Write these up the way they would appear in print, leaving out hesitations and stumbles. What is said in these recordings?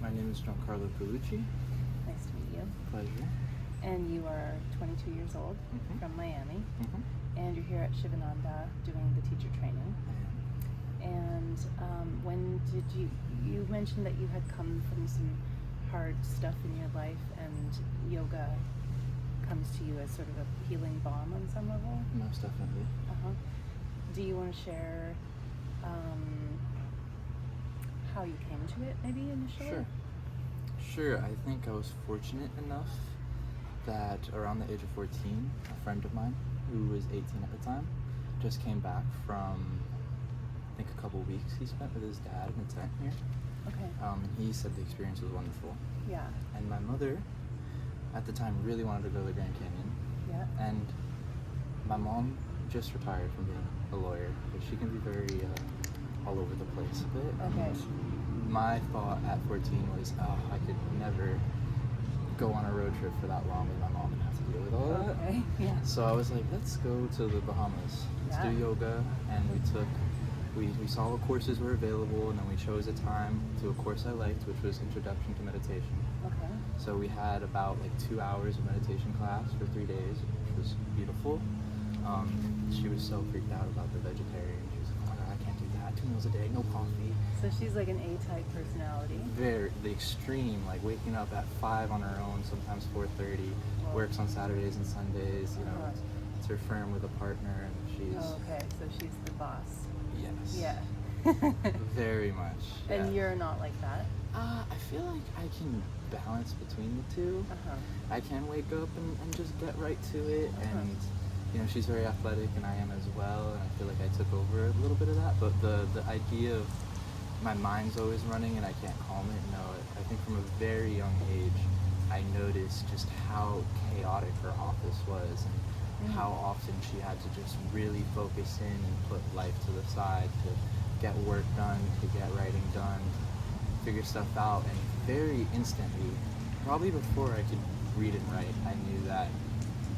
My name is Giancarlo Colucci. Nice to meet you. Pleasure. And you are 22 years old from Miami, and you're here at Shivananda doing the teacher training. And when did you mentioned that you had come from some hard stuff in your life, and yoga comes to you as sort of a healing balm on some level? Most definitely. Do you want to share how you came to it, maybe initially? Sure. I think I was fortunate enough that around the age of 14, a friend of mine who was 18 at the time just came back from, I think, a couple weeks he spent with his dad in a tent here. Okay. And he said the experience was wonderful. Yeah. And my mother at the time really wanted to go to the Grand Canyon. Yeah. And my mom just retired from being a lawyer, but she can be very all over the place a bit. Okay. And my thought at 14 was, I could never go on a road trip for that long with my mom and have to deal with all that. Okay. Yeah. So I was like, let's go to the Bahamas. Let's do yoga. And we saw what courses were available, and then we chose a time to a course I liked, which was Introduction to Meditation. Okay. So we had about 2 hours of meditation class for 3 days, which was beautiful. She was so freaked out about the vegetarian. She was like, oh, I can't do that. 2 meals a day, no coffee. So she's like an A-type personality. Very, the extreme, like waking up at 5 on her own, sometimes 4:30, works on Saturdays and Sundays, it's her firm with a partner, and she's... Oh, okay, so she's the boss. Yes. Yeah. Very much. And you're not like that? I feel like I can balance between the two. I can wake up and just get right to it, and she's very athletic and I am as well, and I feel like I took over a little bit of that, but the idea of my mind's always running and I can't calm it, no, I think from a very young age I noticed just how chaotic her office was, and how often she had to just really focus in and put life to the side to get work done, to get writing done, figure stuff out, and very instantly, probably before I could read and write, I knew that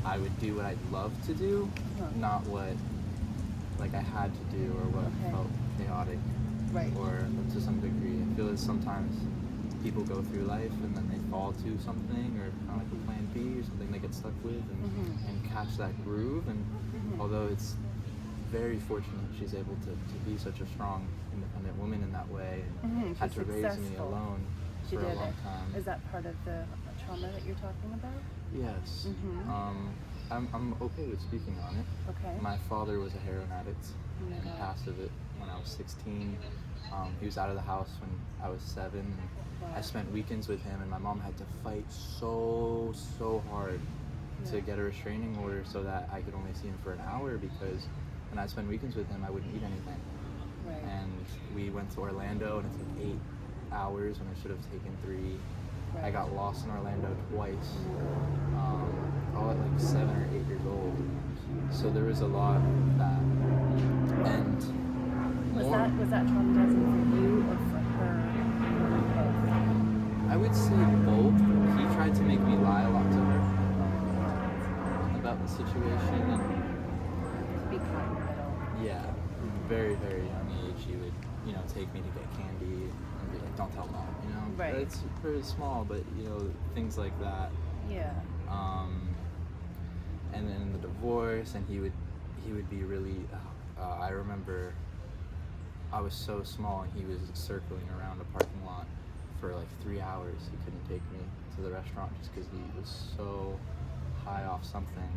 I would do what I'd love to do, not what I had to do or what felt chaotic, or to some degree. I feel that sometimes people go through life and then they fall to something, or kind of like a plan B or something they get stuck with, and catch that groove. And although it's very fortunate she's able to be such a strong, independent woman in that way, and had to raise me alone for a long time. Is that part of the trauma that you're talking about? Yes. I'm okay with speaking on it. Okay. My father was a heroin addict and passed of it when I was 16. He was out of the house when I was 7. And I spent weekends with him, and my mom had to fight so hard to get a restraining order so that I could only see him for an hour, because when I spent weekends with him, I wouldn't eat anything. And we went to Orlando, and it took 8 hours when I should have taken 3. I got lost in Orlando twice, all at 7 or 8 years old. So there was a lot of that. And was that traumatizing for you or for her? I would say both. He tried to make me lie a lot to her about the situation, and to be caught in the middle. Yeah, very, very young age, he would, take me to get candy and be like, don't tell mom, Right. It's pretty small, but, things like that. Yeah. And then the divorce, and he would be really, I remember I was so small, and he was circling around a parking lot for 3 hours. He couldn't take me to the restaurant just because he was so high off something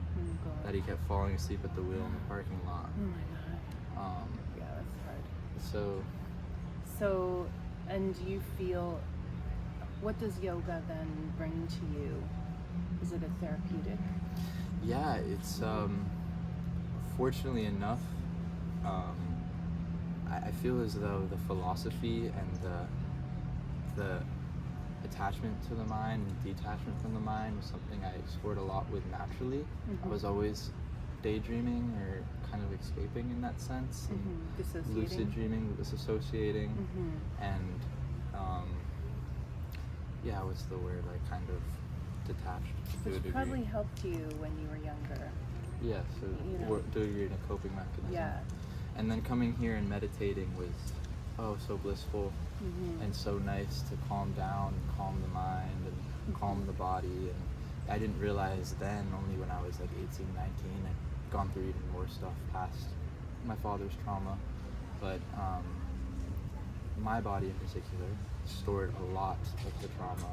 that he kept falling asleep at the wheel in the parking lot. Oh my God. Yeah, that's hard. So, and do you feel, what does yoga then bring to you? Is it a therapeutic? Yeah, it's, fortunately enough, I feel as though the philosophy and the attachment to the mind and detachment from the mind was something I explored a lot with naturally. I was always daydreaming or kind of escaping in that sense, and lucid dreaming, disassociating, and what's the word, kind of detached to a degree. Which probably helped you when you were younger. Yeah, so to a degree, a coping mechanism. Yeah. And then coming here and meditating was oh, so blissful and so nice to calm down, calm the mind, and calm the body. And I didn't realize then, only when I was like 18, 19, I'd gone through even more stuff past my father's trauma. But my body in particular stored a lot of the trauma,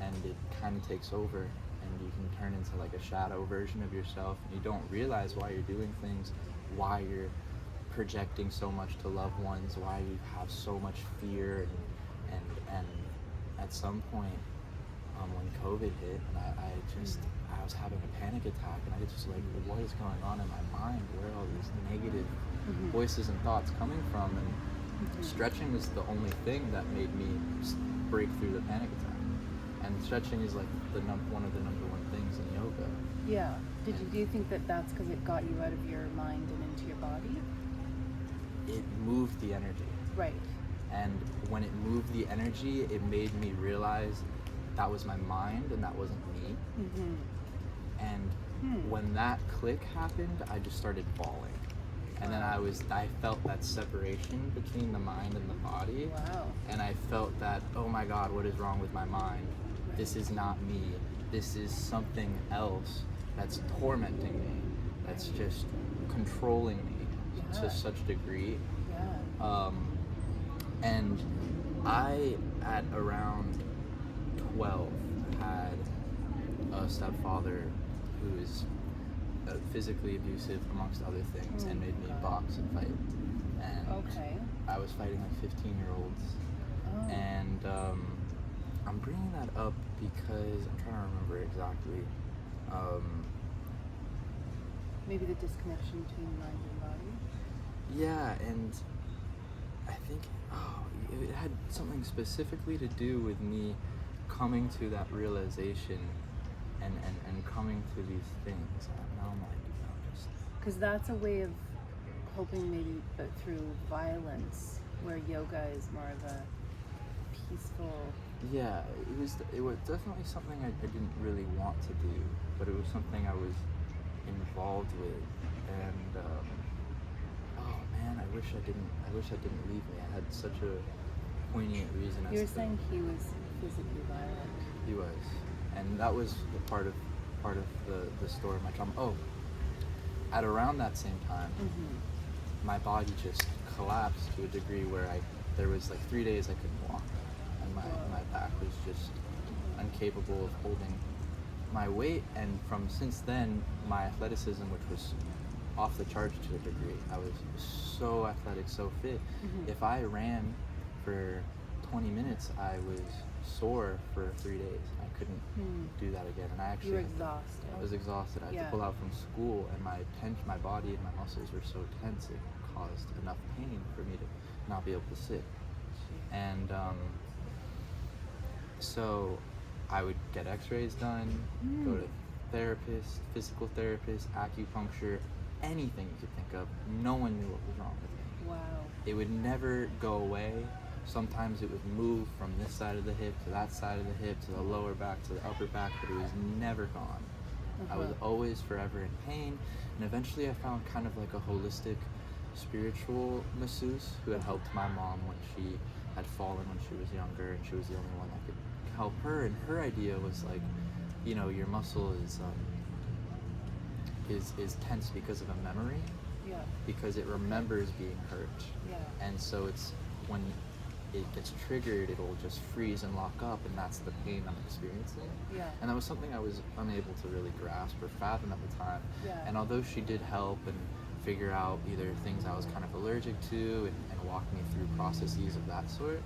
and it kind of takes over, and you can turn into like a shadow version of yourself, and you don't realize why you're doing things, why you're projecting so much to loved ones, why you have so much fear, and at some point when COVID hit, and I was having a panic attack, and I was just like, what is going on in my mind? Where are all these negative voices and thoughts coming from? And stretching was the only thing that made me break through the panic attack. And stretching is like one of the number one things in yoga. Yeah. Do you think that that's because it got you out of your mind and into your body? It moved the energy. Right. And when it moved the energy, it made me realize that was my mind and that wasn't me. And when that click happened, I just started bawling. And then I felt that separation between the mind and the body. Wow. And I felt that, oh my God, what is wrong with my mind? Right. This is not me. This is something else that's tormenting me, that's just controlling me to such a degree. Yeah. And I, at around 12, had a stepfather who is physically abusive, amongst other things, and made me box and fight. And I was fighting like 15-year-olds. And I'm bringing that up because I'm trying to remember exactly. Maybe the disconnection between mind and body? Yeah, and I think it had something specifically to do with me coming to that realization and coming to these things. Now I'm like, just... Because that's a way of coping, maybe, but through violence, where yoga is more of a peaceful... Yeah, it was definitely something I didn't really want to do, but it was something I was involved with, and oh man, I wish I didn't leave me. I had such a poignant reason. You were saying he was physically violent. He was, and that was the part of the story of my trauma. Oh, at around that same time, my body just collapsed to a degree where there was like 3 days I couldn't walk, and my back was just incapable of holding my weight. And since then, my athleticism, which was off the charts to a degree, I was so athletic, so fit. If I ran for 20 minutes, I was sore for 3 days. I couldn't do that again. And I actually... You were exhausted. I was exhausted. I had to pull out from school, and my body and my muscles were so tense, it caused enough pain for me to not be able to sit. And so I would get x-rays done, go to therapists, physical therapists, acupuncture, anything you could think of. No one knew what was wrong with me. Wow. It would never go away. Sometimes it would move from this side of the hip to that side of the hip, to the lower back to the upper back, but it was never gone. I was always forever in pain. And eventually I found kind of like a holistic spiritual masseuse who had helped my mom when she had fallen when she was younger, and she was the only one that could help her. And her idea was like, you know, your muscle is tense because of a memory, because it remembers being hurt, and so it's when it gets triggered, it'll just freeze and lock up, and that's the pain I'm experiencing. And that was something I was unable to really grasp or fathom at the time. And although she did help and figure out either things I was kind of allergic to and walk me through processes of that sort,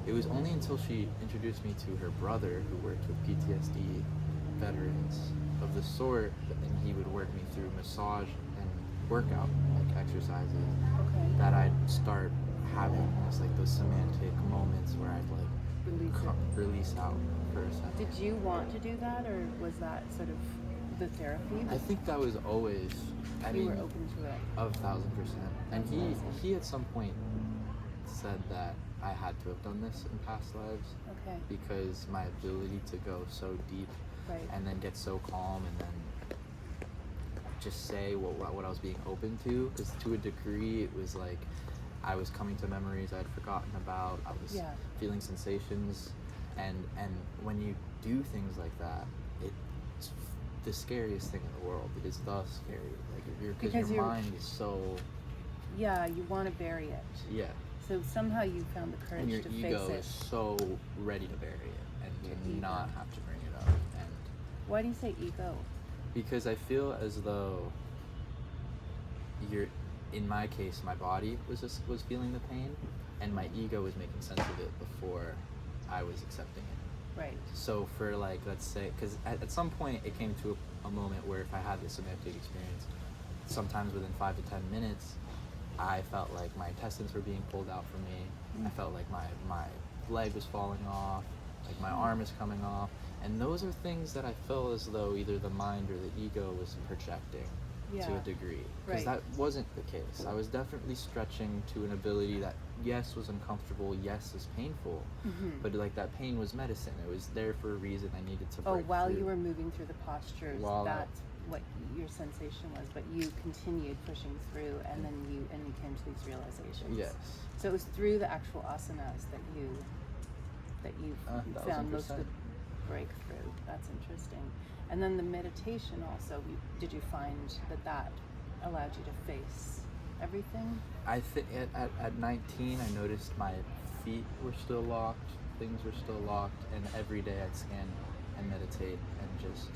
it was only until she introduced me to her brother, who worked with PTSD veterans of the sort, and he would work me through massage and workout, like exercises, that I'd start having almost like those semantic moments where I'd like release out for a second. Did you want to do that, or was that sort of the therapy? I think that was always, you were open to it. 1,000%. And he at some point said that I had to have done this in past lives, because my ability to go so deep and then get so calm and then just say what I was being open to, because to a degree it was like I was coming to memories I'd forgotten about. I was feeling sensations, and when you do things like that, it's the scariest thing in the world. It is the scary, like because your mind is so. Yeah, you want to bury it. Yeah. So somehow you found the courage to face it. And your ego is so ready to bury it and to not have to bring it up. And why do you say ego? Because I feel as though in my case, my body was feeling the pain, and my ego was making sense of it before I was accepting it. Right. So for like, let's say, because at some point it came to a moment where if I had this somatic experience, sometimes within 5 to 10 minutes, I felt like my intestines were being pulled out from me. I felt like my leg was falling off, like my arm is coming off. And those are things that I feel as though either the mind or the ego was projecting to a degree. Because that wasn't the case. I was definitely stretching to an ability that, yes, was uncomfortable, yes, was painful, but like that pain was medicine. It was there for a reason. I needed to break while through. You were moving through the postures, that's what your sensation was, but you continued pushing through, and then you came to these realizations. Yes. So it was through the actual asanas that you found most of the breakthrough. That's interesting. And then the meditation also, did you find that allowed you to face everything? I think at 19 I noticed my feet were still locked, things were still locked, and every day I'd scan and meditate and just,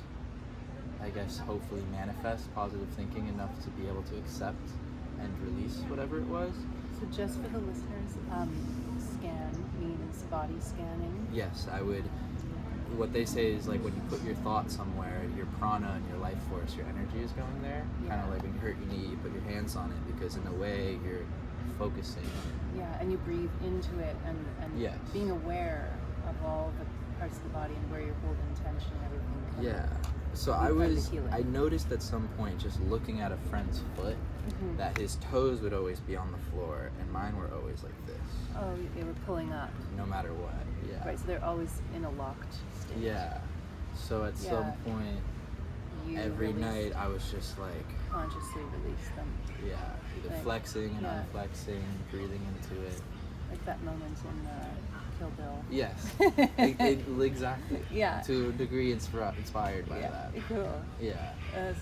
I guess, hopefully manifest positive thinking enough to be able to accept and release whatever it was. So just for the listeners, scan means body scanning? Yes, I would. What they say is like when you put your thought somewhere, your prana and your life force, your energy is going there. Kind of like when you hurt your knee, you put your hands on it because in a way you're focusing. Yeah, and you breathe into it and being aware of all the parts of the body and where you're holding tension and everything. Yeah. So I noticed at some point just looking at a friend's foot that his toes would always be on the floor and mine were always like this. Oh, they were pulling up. No matter what, yeah. Right, so they're always in a locked state. Yeah. So at some point, every night I was just like... consciously release them. Yeah, either flexing and unflexing, breathing into it. Like that moment in Kill Bill. Yes, exactly. Yeah. To a degree inspired by that. Cool. Yeah.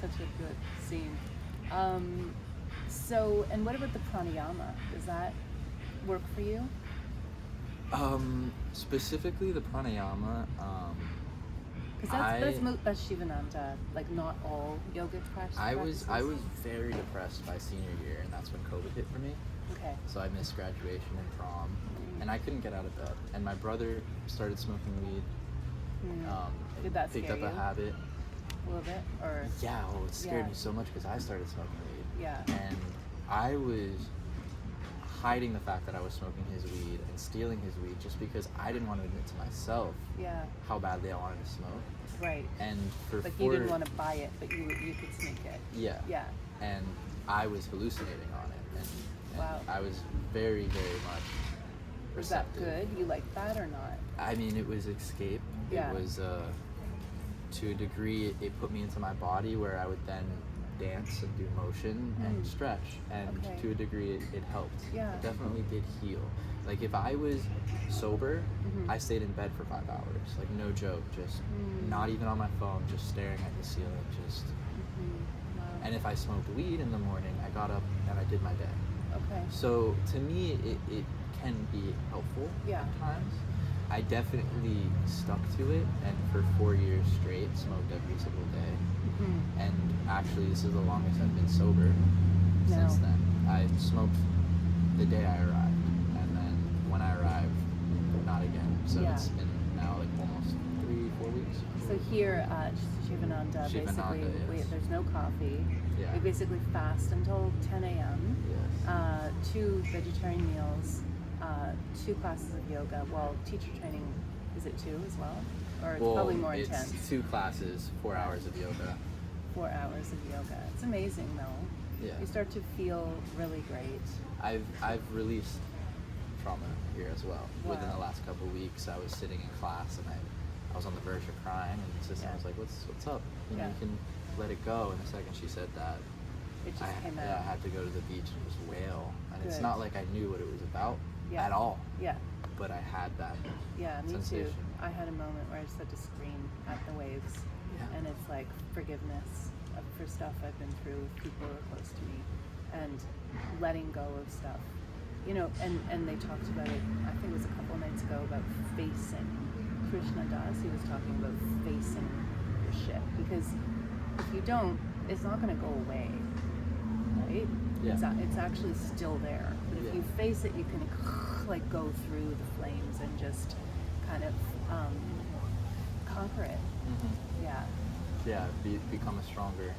Such a good scene. So, and what about the pranayama? Does that work for you? Specifically the pranayama, because that's Shivananda, like not all yoga practices. I was very depressed by senior year, and that's when COVID hit for me. Okay. So I missed graduation and prom, and I couldn't get out of bed. And my brother started smoking weed. Did that picked scare up a you? habit. A little bit, or? Yeah, it scared me so much because I started smoking weed. Yeah. And I was hiding the fact that I was smoking his weed and stealing his weed just because I didn't want to admit to myself how badly I wanted to smoke. Right. And you didn't want to buy it, but you could sneak it. Yeah. Yeah. And I was hallucinating on it, and wow. I was very, very much receptive. Was that good? You liked that or not? I mean, it was escape. Yeah. It was to a degree, it put me into my body where I would then dance and do motion and stretch, and to a degree it helped. Yeah. It definitely did heal. Like if I was sober, I stayed in bed for 5 hours, like no joke, just not even on my phone, just staring at the ceiling, just wow. And if I smoked weed in the morning, I got up and I did my day. Okay. So to me it can be helpful at times. I definitely stuck to it, and for 4 years straight smoked every single day. And actually this is the longest I've been sober since then. I smoked the day I arrived, and then when I arrived, not again. So it's been now like almost 3-4 weeks. So here at Shivananda, basically there's no coffee. Yeah. We basically fast until 10 a.m. Yes. 2 vegetarian meals, 2 classes of yoga. Well, teacher training, is it 2 as well? Or it's probably more intense? It's 2 classes, 4 hours of yoga. 4 hours of yoga. It's amazing though. Yeah. You start to feel really great. I've released trauma here as well. Within the last couple of weeks, I was sitting in class and I was on the verge of crying, and the assistant was like, "What's up? You know, you can let it go. And the second she said that, It just came I out. had to go to the beach and just wail. And it's Good. not like I knew what it was about Yeah. at all, Yeah. but I had that Yeah, me sensation. too. I had a moment where I just had to scream at the waves. Yeah. And it's like forgiveness for stuff I've been through with people who are close to me, and letting go of stuff. You know, and they talked about it, I think it was a couple nights ago, about facing. Krishna Das, he was talking about facing your shit. Because if you don't, it's not going to go away, right? Yeah. It's actually still there. But if Yeah. you face it, you can like go through the flames and just kind of conquer it. Mm-hmm. Yeah. Yeah, become a stronger,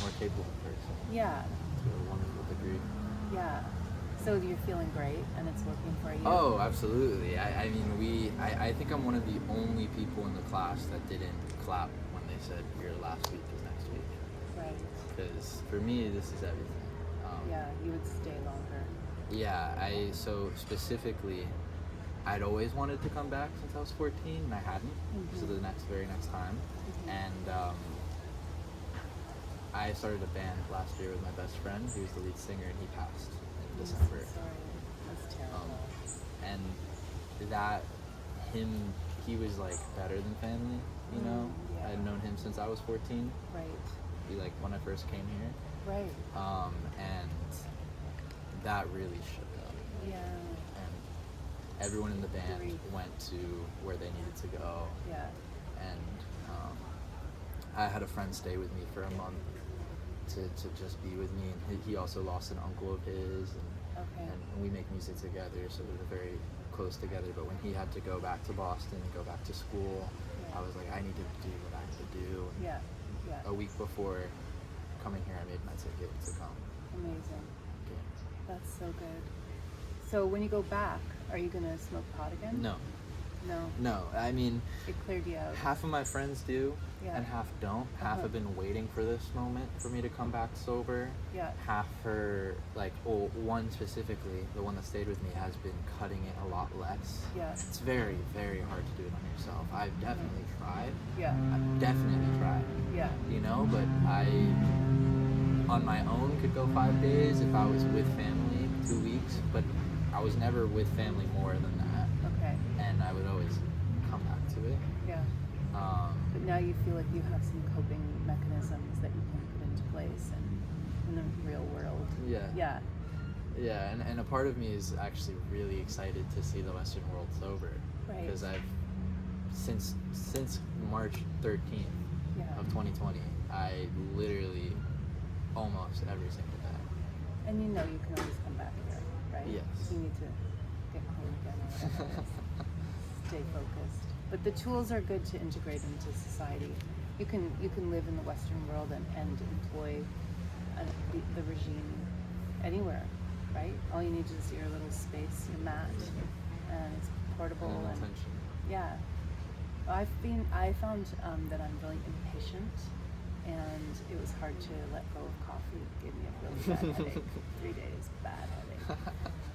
more capable person Yeah. to a wonderful degree. Yeah. So you're feeling great and it's working for you? Oh, absolutely. I mean, I think I'm one of the only people in the class that didn't clap when they said your last week is next week. Right. Because for me, this is everything. Yeah, you would stay longer. Yeah, so specifically, I'd always wanted to come back since I was 14, and I hadn't. So the very next time. And I started a band last year with my best friend, who was the lead singer, and he passed in December. I'm so sorry. That's terrible. And he was like better than family, you know? Yeah. I'd known him since I was 14. Right. Like when I first came here. Right. And that really shook up. Yeah. And everyone in the band went to where they needed to go. Yeah. And I had a friend stay with me for a month to just be with me. And he also lost an uncle of his. And we make music together, so we're very close together. But when he had to go back to Boston and go back to school, I was like, I need to do what I have to do. And Yeah. Yeah. a week before coming here, I made my ticket to come. Amazing. Okay. That's so good. So when you go back, are you going to smoke pot again? No. No. I mean, It cleared you out. half of my friends do, Yeah. and half don't. Half have been waiting for this moment for me to come back sober. Yeah. Half for, one specifically, the one that stayed with me, has been cutting it a lot less. Yeah. It's very, very hard to do it on yourself. I've definitely tried. Yeah. I've definitely tried. Yeah. You know, but I, on my own, could go 5 days if I was with family, 2 weeks, but I was never with family more than that. Okay. And I would always come back to it. Yeah. But now you feel like you have some coping mechanisms that you can put into place in the real world. Yeah. Yeah. Yeah, and a part of me is actually really excited to see the Western world sober. Right. Because I've, since March 13th of 2020, I literally almost every single day. And you know you can always come back here, right? Yes. You need to get clean again or whatever it is. Stay focused. But the tools are good to integrate into society. You can live in the Western world and employ the regime anywhere, right? All you need is your little space, your mat, and it's portable and attention. yeah. I found that I'm really impatient, and it was hard to let go of coffee. It gave me a really bad headache. 3 days, bad headache.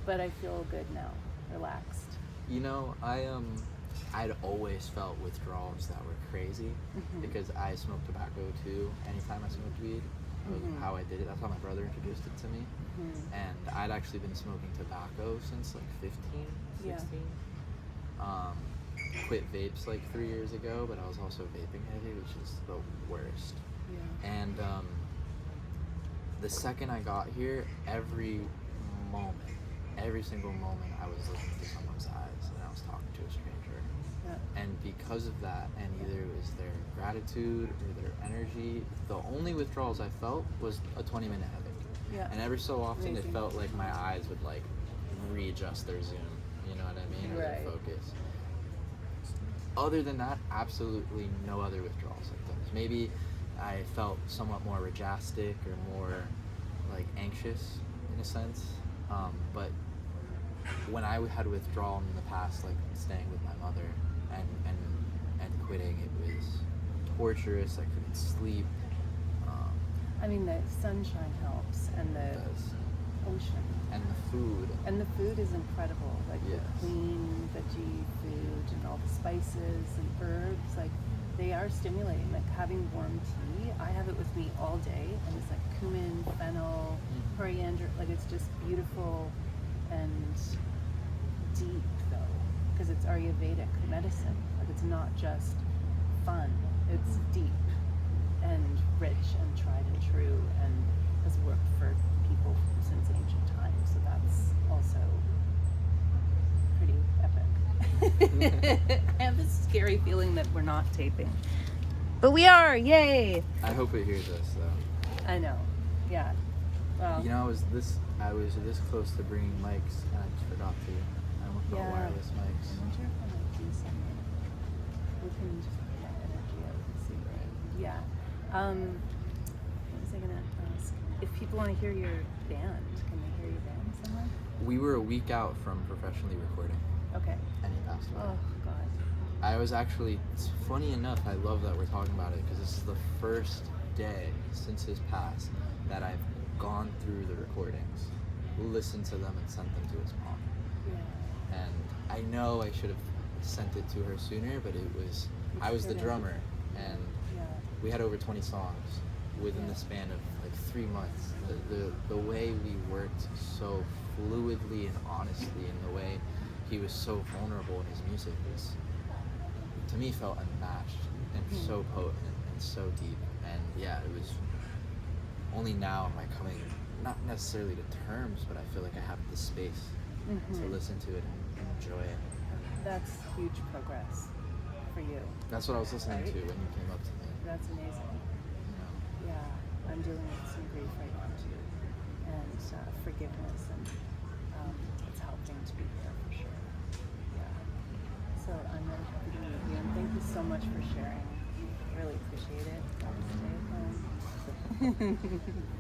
But I feel good now, relaxed. You know, I'd always felt withdrawals that were crazy because I smoked tobacco too. Anytime I smoked weed, that was how I did it. That's how my brother introduced it to me. And I'd actually been smoking tobacco since like 15, 16. Quit vapes like 3 years ago, but I was also vaping heavy, which is the worst. Yeah. And the second I got here, every single moment, I was looking through someone's eyes and I was talking to a stranger. Yeah. And because of that, and either it was their gratitude or their energy, the only withdrawals I felt was a 20-minute headache. Yeah. And every so often Amazing. it felt like my eyes would like readjust their zoom, you know what I mean, or their focus. Other than that, absolutely no other withdrawal symptoms. Maybe I felt somewhat more rajastic or more like anxious in a sense, but when I had withdrawal in the past, like staying with my mother and quitting, it was torturous. I couldn't sleep. I mean, the sunshine helps, and the ocean. And the food. And the food is incredible, like the clean veggie food and all the spices and herbs. Like, they are stimulating. Like having warm tea, I have it with me all day, and it's like cumin, fennel, coriander. Like it's just beautiful and deep though, because it's Ayurvedic medicine. Like it's not just fun. It's deep and rich and tried and true, and has worked for people since ancient times. So that's also pretty epic. I have this scary feeling that we're not taping, but we are. Yay! I hope it hears us though. I know. Yeah. Well, You know, I was this close to bringing mics, and I just forgot to. I went for wireless mics. I wonder if I might do something. We can just put that energy out and see. Yeah. What was I gonna ask? If people want to hear your band, can they hear your band somewhere? We were a week out from professionally recording, Okay. and he passed away. Oh God. I was actually, it's funny enough, I love that we're talking about it, because this is the first day since his pass that I've gone through the recordings, listened to them, and sent them to his mom. Yeah. And I know I should have sent it to her sooner, but I was the drummer, and Yeah. we had over 20 songs within the span of like 3 months. The way we worked so fluidly and honestly, and the way he was so vulnerable in his music was, to me, felt unmatched and so potent and so deep. And yeah, it was only now am I coming, not necessarily to terms, but I feel like I have the space to listen to it and enjoy it. That's huge progress for you. That's what I was listening to when you came up to me. That's amazing. You know. Yeah, I'm dealing with some grief right now too, and forgiveness, and it's helping to be there for sure. Yeah. So I'm really happy to meet you, and thank you so much for sharing. Really appreciate it. Have a good day.